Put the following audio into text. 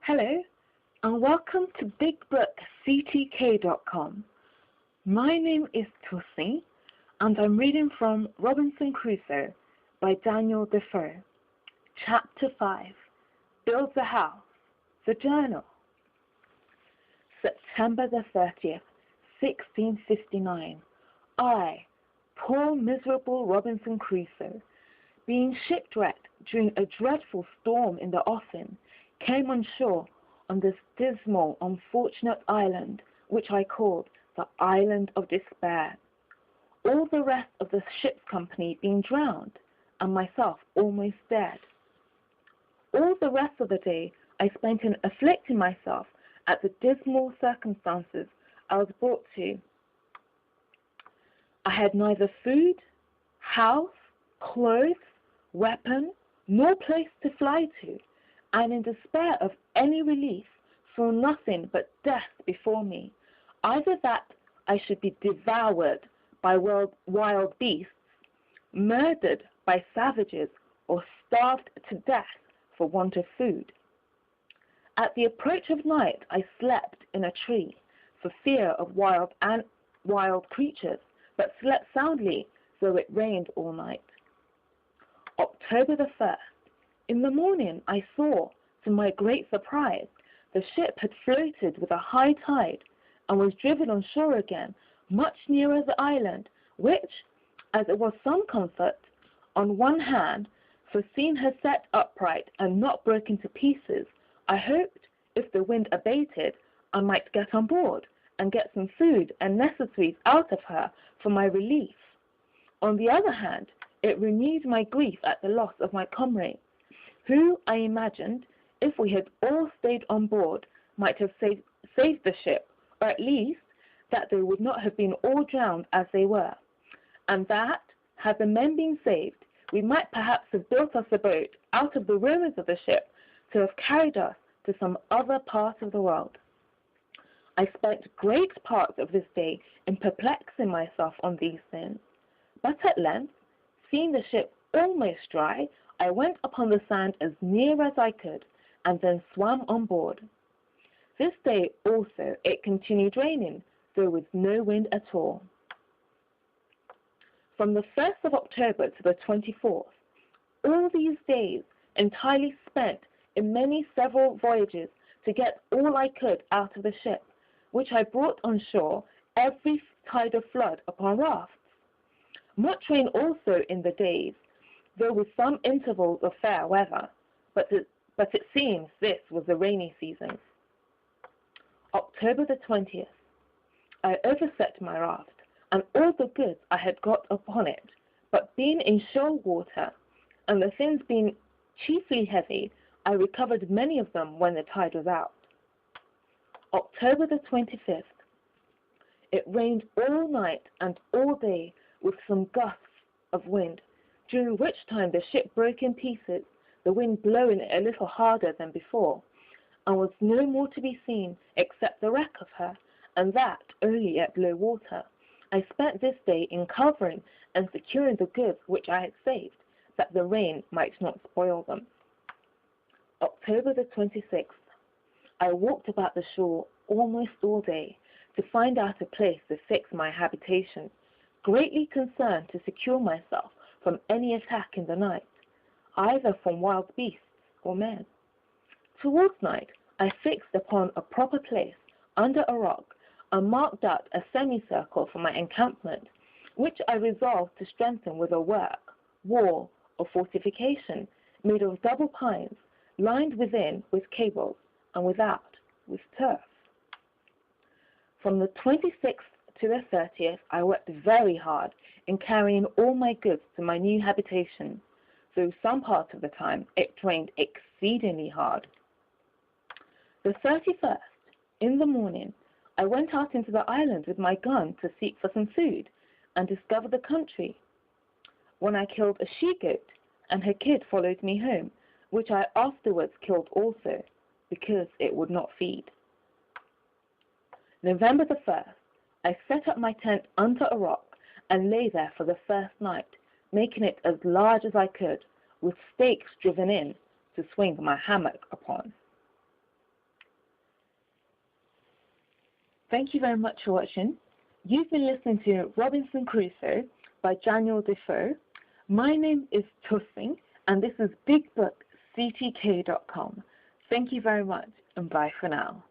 Hello, and welcome to BigBookCTK.com. My name is Tosi, and I'm reading from Robinson Crusoe by Daniel Defoe. Chapter 5, Builds a House, the Journal. September the 30th, 1659. I, poor miserable Robinson Crusoe, being shipwrecked during a dreadful storm in the offing, came on shore on this dismal, unfortunate island, which I called the Island of Despair, all the rest of the ship's company being drowned, and myself almost dead. All the rest of the day I spent in afflicting myself at the dismal circumstances I was brought to. I had neither food, house, clothes, weapon, nor place to fly to, and in despair of any relief, saw nothing but death before me, either that I should be devoured by wild beasts, murdered by savages, or starved to death for want of food. At the approach of night I slept in a tree, for fear of wild creatures, but slept soundly, though it rained all night. October the 1st. In the morning I saw, to my great surprise, the ship had floated with a high tide, and was driven on shore again, much nearer the island, which, as it was some comfort, on one hand, for seeing her set upright and not broken to pieces, I hoped, if the wind abated, I might get on board, and get some food and necessaries out of her for my relief. On the other hand, it renewed my grief at the loss of my comrades, who, I imagined, if we had all stayed on board, might have saved the ship, or at least that they would not have been all drowned as they were, and that, had the men been saved, we might perhaps have built us a boat out of the ruins of the ship to have carried us to some other part of the world. I spent great part of this day in perplexing myself on these things, but at length, seeing the ship almost dry, I went upon the sand as near as I could, and then swam on board. This day also it continued raining, though with no wind at all. From the 1st of October to the 24th, all these days entirely spent in many several voyages to get all I could out of the ship, which I brought on shore every tide of flood upon rafts. Much rain also in the days, though with some intervals of fair weather, but it seems this was the rainy season. October the 20th. I overset my raft, and all the goods I had got upon it, but being in shoal water, and the things being chiefly heavy, I recovered many of them when the tide was out. October the 25th. It rained all night and all day, with some gusts of wind, during which time the ship broke in pieces, the wind blowing a little harder than before, and was no more to be seen except the wreck of her, and that only at low water. I spent this day in covering and securing the goods which I had saved, that the rain might not spoil them. October the 26th. I walked about the shore almost all day to find out a place to fix my habitation, greatly concerned to secure myself from any attack in the night, either from wild beasts or men. Towards night, I fixed upon a proper place under a rock, and marked out a semicircle for my encampment, which I resolved to strengthen with a work, wall, or fortification made of double pines, lined within with cables, and without with turf. From the 26th to the 30th, I worked very hard in carrying all my goods to my new habitation, though some part of the time it rained exceedingly hard. The 31st, in the morning, I went out into the island with my gun to seek for some food, and discover the country, when I killed a she-goat, and her kid followed me home, which I afterwards killed also, because it would not feed. November the 1st, I set up my tent under a rock, and lay there for the first night, making it as large as I could, with stakes driven in to swing my hammock upon. Thank you very much for watching. You've been listening to Robinson Crusoe by Daniel Defoe. My name is Tossing, and this is BigBookCTK.com. Thank you very much, and bye for now.